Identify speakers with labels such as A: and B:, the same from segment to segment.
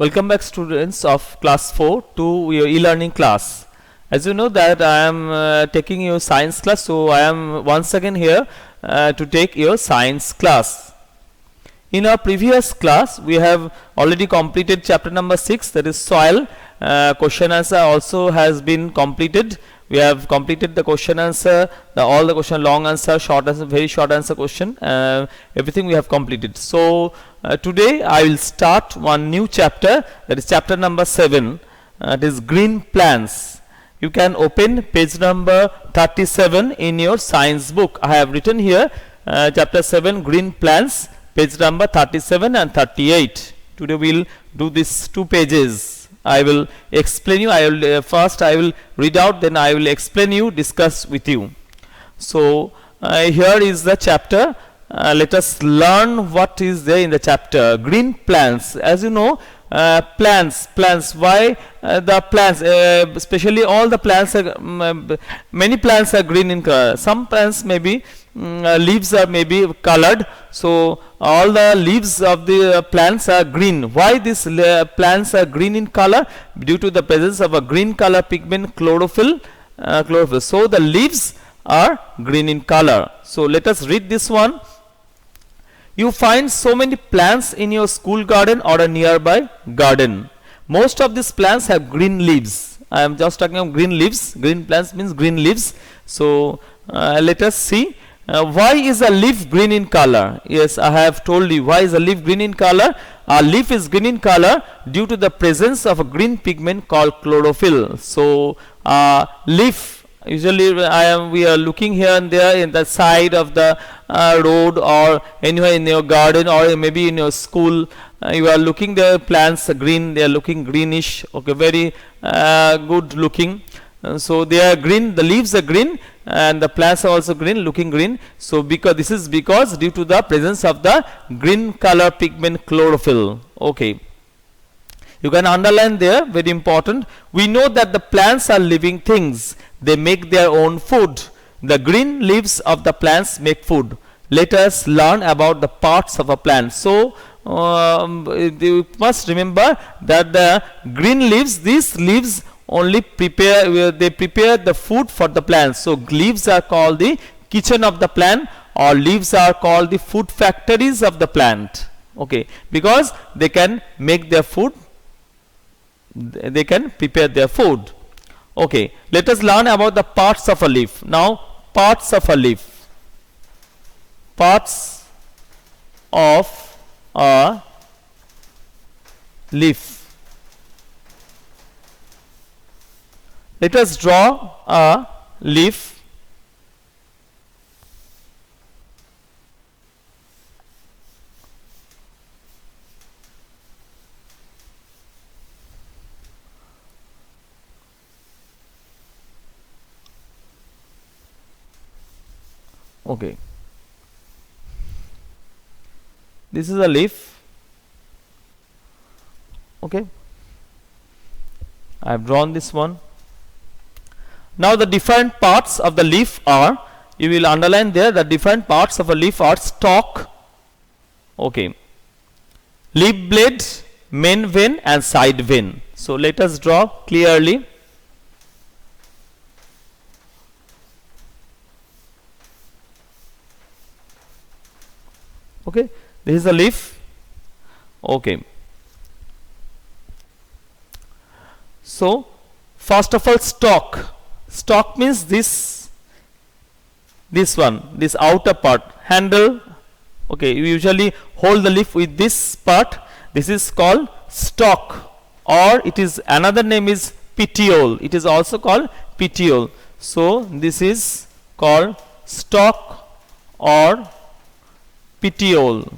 A: Welcome back students of class 4 to your e-learning class. As you know that I am taking your science class, so I am once again here to take your science class. In our previous class we have already completed chapter number 6, that is soil. Question answer also has been completed. We have completed the question answer, all the question, long answer, short answer, very short answer question, everything we have completed. So today I will start one new chapter, that is chapter number 7, it is green plants. You can open page number 37 in your science book. I have written here chapter 7 green plants, page number 37 and 38. Today we will do these 2 pages. I will explain you. I will first I will read out, then I will explain you, discuss with you. So here is the chapter. Let us learn what is there in the chapter. Green plants. As you know, plants. Why the plants? Especially all the plants are many plants are green in color. Some plants maybe leaves are maybe colored. So all the leaves of the plants are green. Why these plants are green in color? Due to the presence of a green color pigment, chlorophyll. So the leaves are green in color. So let us read this one. You find so many plants in your school garden or a nearby garden. Most of these plants have green leaves. I am just talking of green leaves. Green plants means green leaves. So let us see. Why is a leaf green in color? Yes, I have told you why is a leaf green in color. A leaf is green in color due to the presence of a green pigment called chlorophyll. So leaf, usually we are looking here and there in the side of the road or anywhere in your garden or maybe in your school. You are looking, the plants are green, they are looking greenish, okay, very good looking. So they are green, the leaves are green and the plants are also green, looking green. So this is because due to the presence of the green color pigment chlorophyll. Okay, you can underline there, very important. We know that the plants are living things. They make their own food. The green leaves of the plants make food. Let us learn about the parts of a plant. So you must remember that the green leaves, these leaves only prepare the food for the plants. So leaves are called the kitchen of the plant, or leaves are called the food factories of the plant. Okay, because they can make their food, they can prepare their food. Okay, let us learn about the parts of a leaf. Now, parts of a leaf. Parts of a leaf. Let us draw a leaf. Okay, this is a leaf. Okay, I have drawn this one. Now the different parts of the leaf are, you will underline there, the different parts of a leaf are stalk, okay, leaf blade, main vein and side vein. So let us draw clearly. Okay, this is a leaf. Okay, so first of all, stalk. Stalk means this one, this outer part, handle. Okay, you usually hold the leaf with this part. This is called stalk, or it is another name is petiole. It is also called petiole. So this is called stalk or petiole.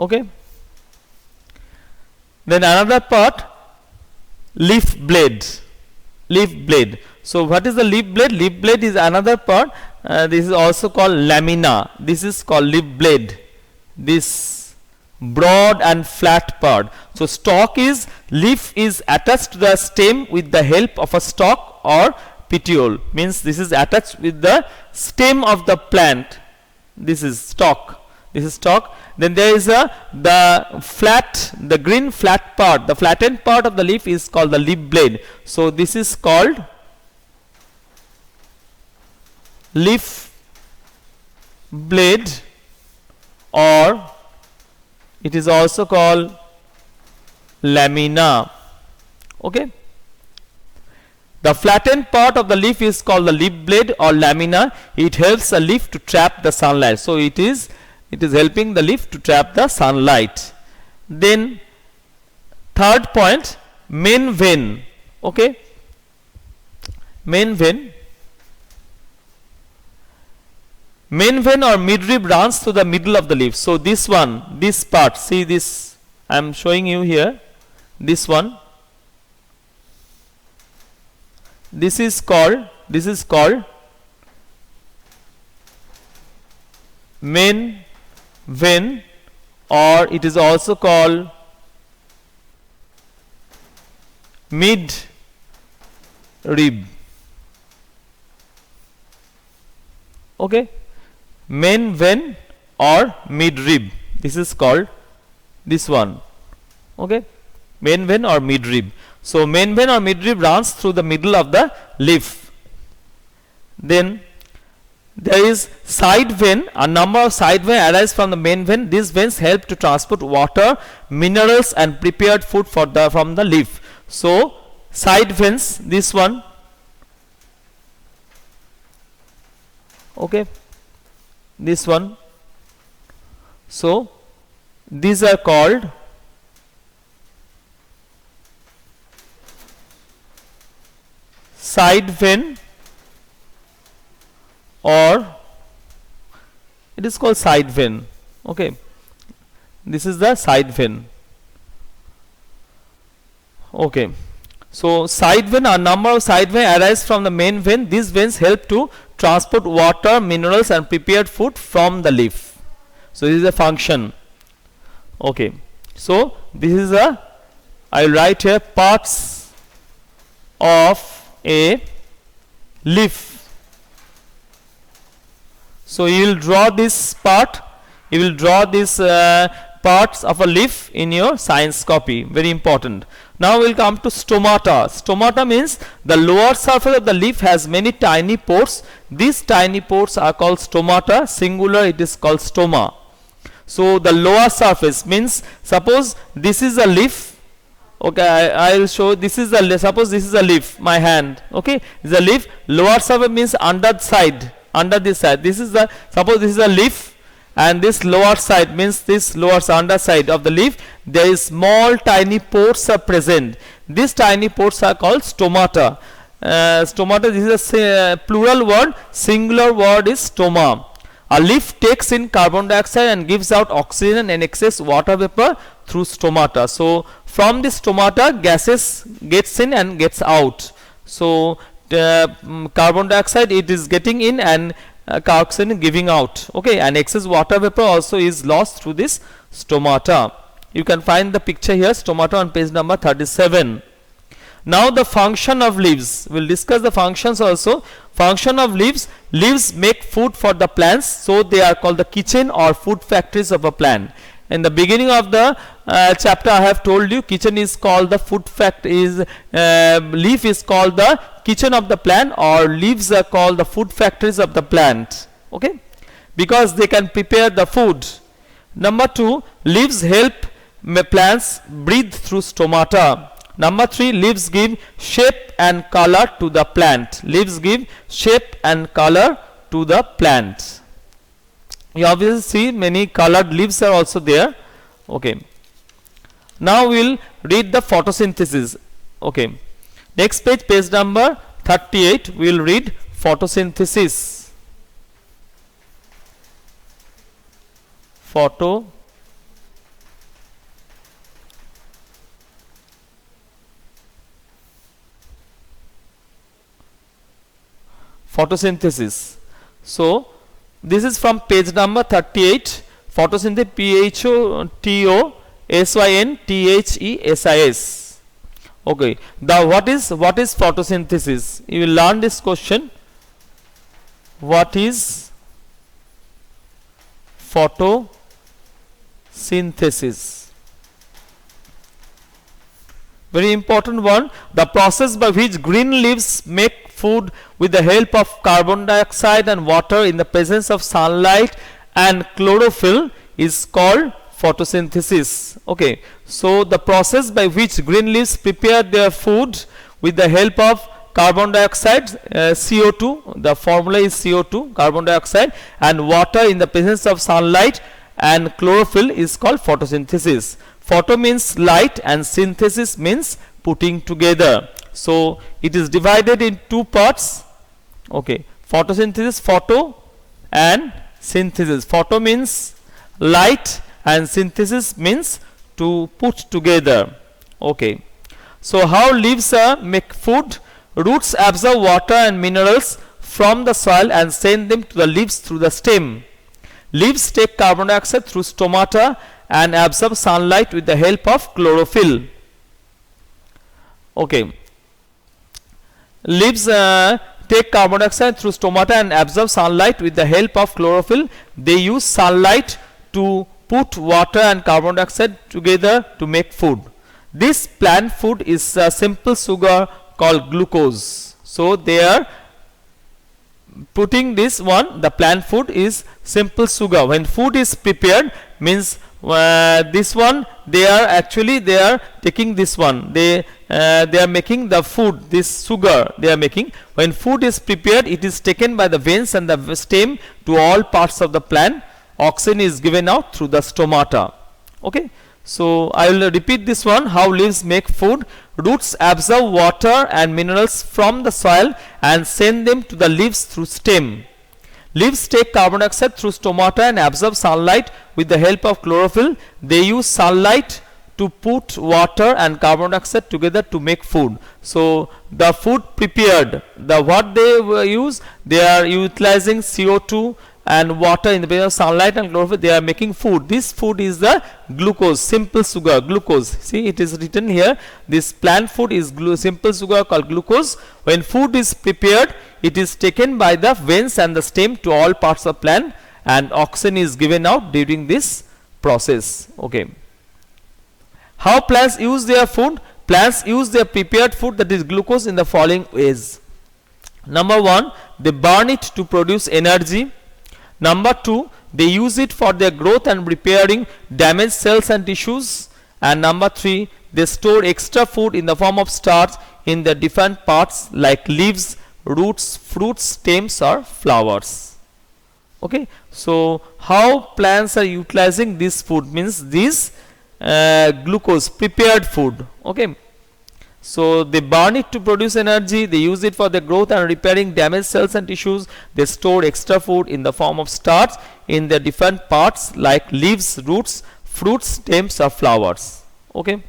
A: Okay, then another part, leaf blade. So what is the leaf blade? Leaf blade is another part. This is also called lamina. This is called leaf blade, this broad and flat part. So stalk is, leaf is attached to the stem with the help of a stalk or petiole, means this is attached with the stem of the plant. This is stalk. This is stalk. Then there is the green flat part, the flattened part of the leaf is called the leaf blade. So this is called leaf blade, or it is also called lamina. Okay. The flattened part of the leaf is called the leaf blade or lamina. It helps a leaf to trap the sunlight. So it is helping the leaf to trap the sunlight. Then third point, main vein. Okay. Main vein. Main vein or midrib runs through the middle of the leaf. So this one, this part, see this, I am showing you here, this one. This is called main vein, or it is also called mid rib. Okay, main vein or mid rib, this is called this one. Okay, main vein or mid rib. So main vein or midrib runs through the middle of the leaf. Then there is side vein. A number of side veins arise from the main vein. These veins help to transport water, minerals, and prepared food from the leaf. So side veins, this one. Okay, this one. So these are called side vein, or it is called side vein. Okay, this is the side vein. Okay, so side vein, a number of side veins arise from the main vein. These veins help to transport water, minerals, and prepared food from the leaf. So this is a function. Okay, so this is I will write here parts of a leaf. So you will draw this part, you will draw these parts of a leaf in your science copy, very important. Now we will come to stomata. Stomata means the lower surface of the leaf has many tiny pores. These tiny pores are called stomata, singular it is called stoma. So the lower surface means, suppose this is a leaf. Okay, I will show, this is the, suppose this is a leaf, my hand. Okay, this is a leaf. Lower surface means under the side, under this side. This is the, suppose this is a leaf, and this lower side means this lower underside of the leaf, there is small tiny pores are present. These tiny pores are called stomata. Stomata, this is a plural word, singular word is stoma. A leaf takes in carbon dioxide and gives out oxygen and excess water vapor through stomata. So from this stomata, gases gets in and gets out. So carbon dioxide it is getting in, and oxygen giving out. Okay, and excess water vapor also is lost through this stomata. You can find the picture here, stomata, on page number 37. Now the function of leaves, we will discuss the functions also. Function of leaves, leaves make food for the plants, so they are called the kitchen or food factories of a plant. In the beginning of the chapter I have told you, kitchen is called the food leaf is called the kitchen of the plant, or leaves are called the food factories of the plant. Okay, because they can prepare the food. Number 2, leaves help plants breathe through stomata. Number 3, leaves give shape and color to the plant. Leaves give shape and color to the plant. You obviously see many colored leaves are also there. Okay. Now we will read the photosynthesis. Okay. Next page, page number 38, we will read photosynthesis. Photosynthesis. So this is from page number 38. Photosynthesis, photosynthesis. Okay. What is photosynthesis? You will learn this question. What is photosynthesis? photosynthesis. Very important one, the process by which green leaves make food with the help of carbon dioxide and water in the presence of sunlight and chlorophyll is called photosynthesis. Okay, so the process by which green leaves prepare their food with the help of carbon dioxide, CO2, the formula is CO2, carbon dioxide, and water in the presence of sunlight and chlorophyll is called photosynthesis. Photo means light and synthesis means putting together. So it is divided in two parts. Okay, photosynthesis, photo and synthesis. Photo means light and synthesis means to put together. Okay, so how leaves make food? Roots absorb water and minerals from the soil and send them to the leaves through the stem. Leaves take carbon dioxide through stomata and absorb sunlight with the help of chlorophyll. Okay, leaves take carbon dioxide through stomata and absorb sunlight with the help of chlorophyll. They use sunlight to put water and carbon dioxide together to make food. This plant food is a simple sugar called glucose. So they are putting this one, the plant food is simple sugar. When food is prepared means this one, they are taking this one, they are making the food, this sugar they are making. When food is prepared, it is taken by the veins and the stem to all parts of the plant. Oxygen is given out through the stomata. Okay, so I will repeat this one, how leaves make food. Roots absorb water and minerals from the soil and send them to the leaves through stem. Leaves take carbon dioxide through stomata and absorb sunlight with the help of chlorophyll. They use sunlight to put water and carbon dioxide together to make food. So the food prepared, the what they use, they are utilizing CO2 and water in the presence of sunlight and chlorophyll. They are making food. This food is the glucose, simple sugar, glucose. See, it is written here, this plant food is simple sugar called glucose. When food is prepared, it is taken by the veins and the stem to all parts of plant and oxygen is given out during this process. Okay, how plants use their food? Plants use their prepared food, that is glucose, in the following ways. Number one, they burn it to produce energy. Number two, they use it for their growth and repairing damaged cells and tissues. And number three, they store extra food in the form of starch in the different parts like leaves, roots, fruits, stems or flowers. Okay, so how plants are utilizing this food means this glucose, prepared food. Okay, so they burn it to produce energy, they use it for the growth and repairing damaged cells and tissues, they store extra food in the form of starch in the different parts like leaves, roots, fruits, stems or flowers. Okay,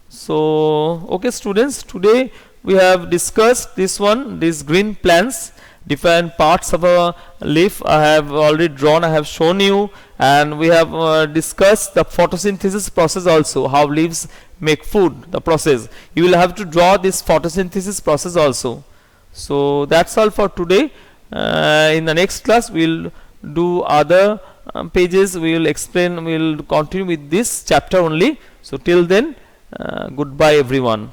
A: so okay students, today we have discussed this one, these green plants, different parts of a leaf I have already drawn, I have shown you, and we have discussed the photosynthesis process also, how leaves make food, the process. You will have to draw this photosynthesis process also. So that's all for today. In the next class we will do other pages, we will explain, we will continue with this chapter only. So till then, goodbye everyone.